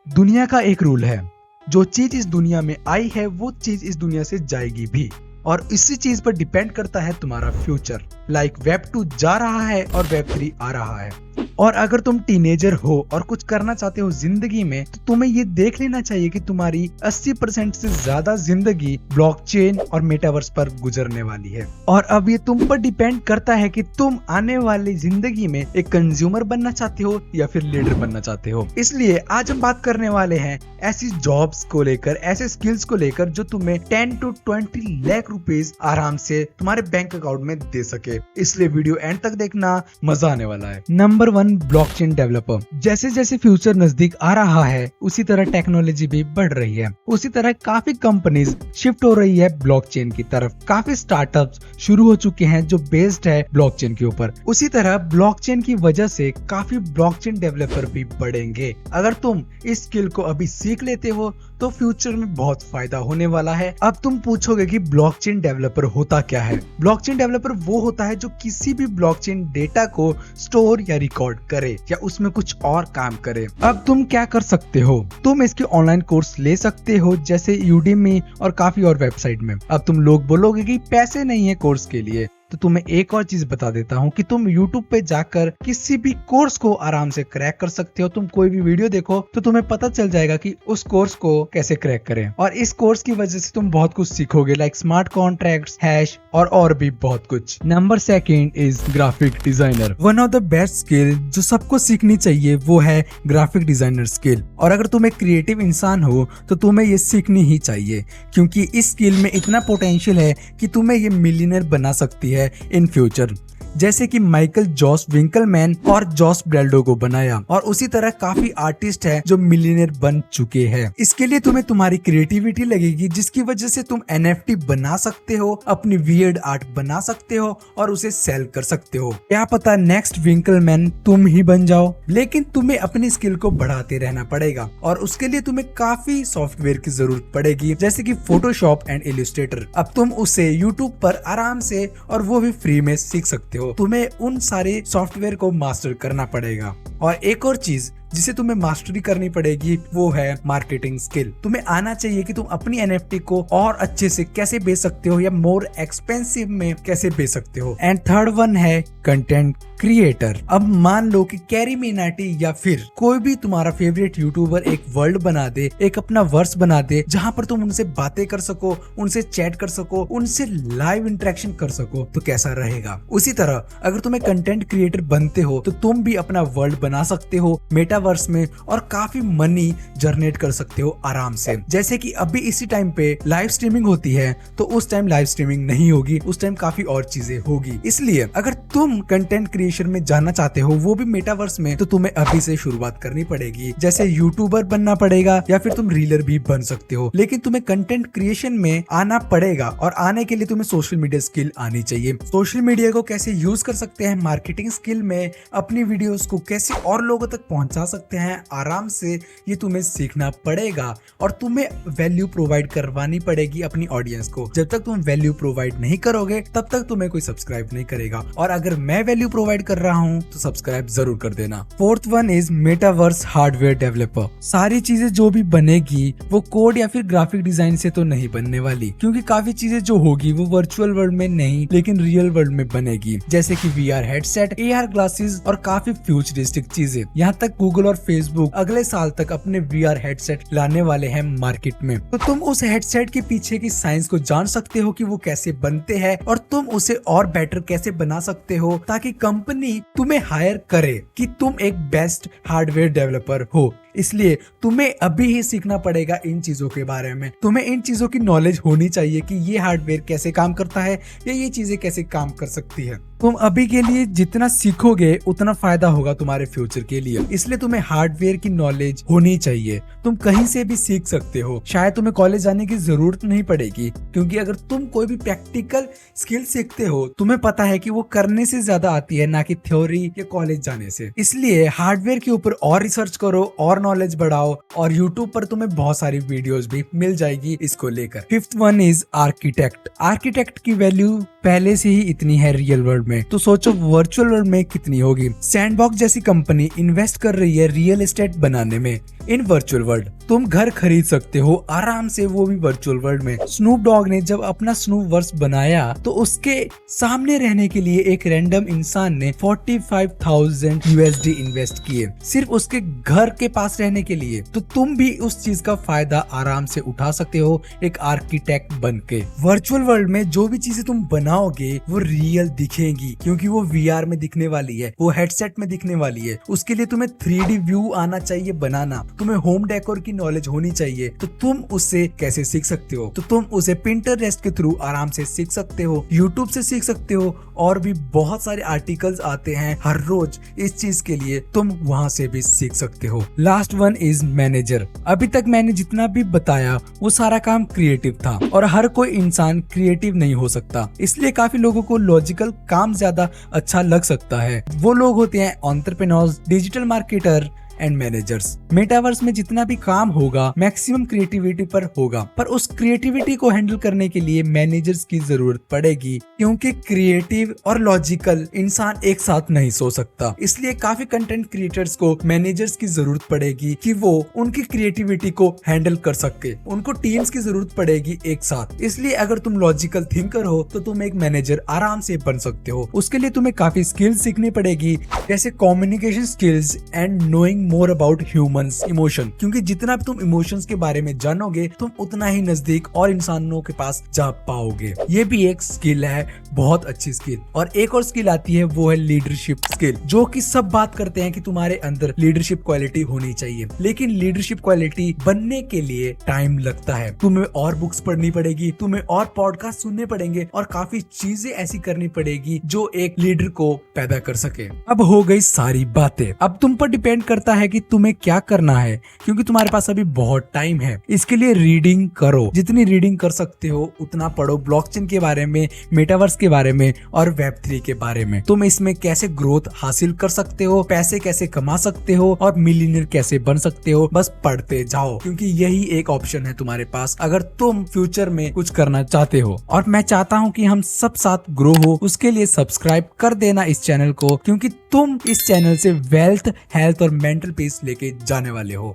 दुनिया का एक रूल है, जो चीज इस दुनिया में आई है वो चीज इस दुनिया से जाएगी भी, और इसी चीज पर डिपेंड करता है तुम्हारा फ्यूचर। लाइक वेब 2 जा रहा है और वेब 3 आ रहा है। और अगर तुम टीनेजर हो और कुछ करना चाहते हो जिंदगी में, तो तुम्हें ये देख लेना चाहिए कि तुम्हारी 80% से ज्यादा जिंदगी ब्लॉकचेन और मेटावर्स पर गुजरने वाली है। और अब ये तुम पर डिपेंड करता है कि तुम आने वाली जिंदगी में एक कंज्यूमर बनना चाहते हो या फिर लीडर बनना चाहते हो। इसलिए आज हम बात करने वाले हैं ऐसी जॉब्स को लेकर, ऐसे स्किल्स को लेकर जो तुम्हें 10 to 20 लाख रुपीज आराम से तुम्हारे बैंक अकाउंट में दे सके। इसलिए वीडियो एंड तक देखना, मजा आने वाला है। Number 1, blockchain developer. जैसे जैसे फ्यूचर नजदीक आ रहा है उसी तरह टेक्नोलॉजी भी बढ़ रही है, उसी तरह काफी कंपनीज शिफ्ट हो रही है ब्लॉकचेन की तरफ। काफी स्टार्टअप्स शुरू हो चुके हैं जो बेस्ड है ब्लॉकचेन के ऊपर। उसी तरह ब्लॉकचेन की वजह से काफी ब्लॉकचेन डेवलपर भी बढ़ेंगे। अगर तुम इस स्किल को अभी सीख लेते हो तो फ्यूचर में बहुत फायदा होने वाला है। अब तुम पूछोगे कि ब्लॉकचेन डेवलपर होता क्या है। ब्लॉकचेन डेवलपर वो होता है जो किसी भी ब्लॉकचेन डेटा को स्टोर या रिकॉर्ड करे या उसमें कुछ और काम करे। अब तुम क्या कर सकते हो, तुम इसके ऑनलाइन कोर्स ले सकते हो जैसे यूडेमी और काफी और वेबसाइट में। अब तुम लोग बोलोगे कि पैसे नहीं है कोर्स के लिए, तो तुम्हें एक और चीज बता देता हूँ कि तुम YouTube पे जाकर किसी भी कोर्स को आराम से क्रैक कर सकते हो। तुम कोई भी वीडियो देखो तो तुम्हें पता चल जाएगा कि उस कोर्स को कैसे क्रैक करें, और इस कोर्स की वजह से तुम बहुत कुछ सीखोगे, लाइक स्मार्ट कॉन्ट्रैक्ट्स, हैश और भी बहुत कुछ। Number 2 is graphic designer. One of the best skill जो सबको सीखनी चाहिए वो है ग्राफिक डिजाइनर स्किल। और अगर तुम एक क्रिएटिव इंसान हो तो तुम्हें ये सीखनी ही चाहिए, क्योंकि इस स्किल में इतना पोटेंशियल है कि तुम्हें ये मिलियनर बना सकती है इन फ्यूचर। जैसे कि माइकल जॉस विंकलमैन और जॉस ब्रेल्डो को बनाया, और उसी तरह काफी आर्टिस्ट हैं जो मिलियनेयर बन चुके हैं। इसके लिए तुम्हें तुम्हारी क्रिएटिविटी लगेगी, जिसकी वजह से तुम NFT बना सकते हो, अपनी वियर्ड आर्ट बना सकते हो और उसे सेल कर सकते हो। क्या पता नेक्स्ट विंकलमैन तुम ही बन जाओ। लेकिन तुम्हें अपनी स्किल को बढ़ाते रहना पड़ेगा, और उसके लिए तुम्हें काफी सॉफ्टवेयर की जरूरत पड़ेगी, जैसे कि फोटोशॉप एंड इलस्ट्रेटर। अब तुम उसे यूट्यूब पर आराम से और वो भी फ्री में सीख सकते हो। तुम्हें उन सारे सॉफ्टवेयर को मास्टर करना पड़ेगा। और एक और चीज जिसे तुम्हें मास्टरी करनी पड़ेगी वो है मार्केटिंग स्किल। तुम्हें आना चाहिए कि तुम अपनी NFT को और अच्छे से कैसे बेच सकते हो या मोर एक्सपेंसिव में कैसे बेच सकते हो। एंड थर्ड वन है कंटेंट क्रिएटर। अब मान लो कि कैरी मिनाटी या फिर कोई भी तुम्हारा फेवरेट यूट्यूबर एक वर्ल्ड बना दे, एक अपना वर्स बना दे, जहां पर तुम उनसे बातें कर सको, उनसे चैट कर सको, उनसे लाइव इंटरेक्शन कर सको, तो कैसा रहेगा। उसी तरह अगर तुम्हें कंटेंट क्रिएटर बनते हो तो तुम भी अपना वर्ल्ड बना सकते हो मेटावर्स में और काफी मनी जनरेट कर सकते हो आराम से। जैसे कि अभी इसी टाइम पे लाइव स्ट्रीमिंग होती है, तो उस टाइम लाइव स्ट्रीमिंग नहीं होगी, उस टाइम काफी और चीजें होगी। इसलिए अगर तुम कंटेंट क्रिएशन में जाना चाहते हो, वो भी मेटावर्स में, तो तुम्हें अभी से शुरुआत करनी पड़ेगी। जैसे यूट्यूबर बनना पड़ेगा या फिर तुम रीलर भी बन सकते हो, लेकिन तुम्हें कंटेंट क्रिएशन में आना पड़ेगा। और आने के लिए तुम्हें सोशल मीडिया स्किल आनी चाहिए। सोशल मीडिया को कैसे यूज कर सकते हैं मार्केटिंग स्किल में, अपनी वीडियोस को कैसे और लोगों तक पहुंचा सकते हैं आराम से, ये तुम्हें सीखना पड़ेगा। और तुम्हें वैल्यू प्रोवाइड करवानी पड़ेगी अपनी ऑडियंस को। जब तक तुम वैल्यू प्रोवाइड नहीं करोगे तब तक तुम्हें कोई सब्सक्राइब नहीं करेगा, और अगर मैं वैल्यू प्रोवाइड कर रहा हूं तो सब्सक्राइब जरूर कर देना। Fourth one is metaverse hardware developer. सारी चीजें जो भी बनेगी वो कोड या फिर ग्राफिक डिजाइन से तो नहीं बनने वाली, क्योंकि काफी चीजें जो होगी वो वर्चुअल वर्ल्ड में नहीं लेकिन रियल वर्ल्ड में बनेगी, जैसे कि VR हेडसेट, AR ग्लासेस और काफी फ्यूचरिस्टिक चीजें। यहाँ तक गूगल और फेसबुक अगले साल तक अपने VR हेडसेट लाने वाले हैं मार्केट में। तो तुम उस हेडसेट के पीछे की साइंस को जान सकते हो कि वो कैसे बनते हैं, और तुम उसे और बेटर कैसे बना सकते हो ताकि कंपनी तुम्हें हायर करे कि तुम एक बेस्ट हार्डवेयर डेवलपर हो। इसलिए तुम्हें अभी ही सीखना पड़ेगा इन चीजों के बारे में। तुम्हें इन चीजों की नॉलेज होनी चाहिए कि ये हार्डवेयर कैसे काम करता है या ये चीजें कैसे काम कर सकती है। तुम अभी के लिए जितना सीखोगे उतना फायदा होगा तुम्हारे फ्यूचर के लिए। इसलिए तुम्हें हार्डवेयर की नॉलेज होनी चाहिए। तुम कहीं से भी सीख सकते हो, शायद तुम्हें कॉलेज जाने की जरूरत नहीं पड़ेगी, क्योंकि अगर तुम कोई भी प्रैक्टिकल स्किल सीखते हो तुम्हें पता है कि वो करने से ज्यादा आती है, ना कि थ्योरी या कॉलेज जाने से। इसलिए हार्डवेयर के ऊपर और रिसर्च करो और नॉलेज बढ़ाओ, और यूट्यूब पर तुम्हें बहुत सारी वीडियोस भी मिल जाएगी इसको लेकर। Fifth one is architect. Architect की वैल्यू पहले से ही इतनी है रियल वर्ल्ड में, तो सोचो वर्चुअल वर्ल्ड में कितनी होगी। सैंडबॉक्स जैसी कंपनी इन्वेस्ट कर रही है रियल एस्टेट बनाने में इन वर्चुअल वर्ल्ड। तुम घर खरीद सकते हो आराम से, वो भी वर्चुअल वर्ल्ड में। स्नूप डॉग ने जब अपना स्नूप वर्स बनाया तो उसके सामने रहने के लिए एक रैंडम इंसान ने 45,000 USD इन्वेस्ट किए सिर्फ उसके घर के पास रहने के लिए। तो तुम भी उस चीज का फायदा आराम से उठा सकते हो एक आर्किटेक्ट बन के। वर्चुअल वर्ल्ड में जो भी चीजें तुम बनाओगे वो रियल दिखेंगी, क्योंकि वो VR में दिखने वाली है, वो हेडसेट में दिखने वाली है। उसके लिए तुम्हें 3D व्यू आना चाहिए बनाना, तुम्हें होम डेकोर की नॉलेज होनी चाहिए। तो तुम उससे कैसे सीख सकते हो? तो तुम उसे पिंटरेस्ट के थ्रू आराम से सीख सकते हो, यूट्यूब से सीख सकते हो, और भी बहुत सारे आर्टिकल्स आते हैं हर रोज इस चीज के लिए, तुम वहां से भी सीख सकते हो। Last one is manager. अभी तक मैंने जितना भी बताया वो सारा काम क्रिएटिव था, और हर कोई इंसान क्रिएटिव नहीं हो सकता, इसलिए काफी लोगों को लॉजिकल काम ज्यादा अच्छा लग सकता है। वो लोग होते हैं entrepreneurs, digital marketer and managers. Metaverse में जितना भी काम होगा मैक्सिमम क्रिएटिविटी पर होगा, पर उस क्रिएटिविटी को हैंडल करने के लिए मैनेजर्स की जरूरत पड़ेगी, क्योंकि क्रिएटिव और लॉजिकल इंसान एक साथ नहीं सो सकता। इसलिए काफी कंटेंट क्रिएटर्स को मैनेजर्स की जरूरत पड़ेगी कि वो उनकी क्रिएटिविटी को हैंडल कर सके। उनको टीम्स की जरूरत पड़ेगी एक साथ। इसलिए अगर तुम लॉजिकल थिंकर हो तो तुम एक मैनेजर आराम से बन सकते हो। उसके लिए तुम्हें काफी स्किल्स सीखनी पड़ेगी, जैसे communication skills and knowing more about humans emotion, क्योंकि जितना भी तुम इमोशंस के बारे में जानोगे तुम उतना ही नजदीक और इंसानों के पास जा पाओगे। ये भी एक स्किल है, बहुत अच्छी स्किल। और एक और स्किल आती है, वो है लीडरशिप स्किल, जो कि सब बात करते हैं कि तुम्हारे अंदर लीडरशिप क्वालिटी होनी चाहिए, लेकिन लीडरशिप क्वालिटी बनने के लिए टाइम लगता है। तुम्हें और बुक्स पढ़नी पड़ेगी, तुम्हें और पॉडकास्ट सुनने पड़ेंगे, और काफी चीजें ऐसी करनी पड़ेगी जो एक लीडर को पैदा कर सके। अब हो गई सारी बातें, अब तुम पर डिपेंड करता है कि तुम्हें क्या करना है, क्योंकि तुम्हारे पास अभी बहुत टाइम है। इसके लिए रीडिंग करो, जितनी रीडिंग कर सकते हो उतना पढ़ो, ब्लॉकचेन के बारे में, मेटावर्स के बारे में और वेब3 के बारे में। तुम इसमें कैसे ग्रोथ हासिल कर सकते हो, पैसे कैसे कमा सकते हो और मिलियनेयर कैसे बन सकते हो, बस पढ़ते जाओ, क्योंकि यही एक ऑप्शन है तुम्हारे पास अगर तुम फ्यूचर में कुछ करना चाहते हो। और मैं चाहता हूँ कि हम सब साथ ग्रो हो, उसके लिए सब्सक्राइब कर देना इस चैनल को, क्योंकि तुम इस चैनल से वेल्थ, हेल्थ और मेंटल पीस लेके जाने वाले हो।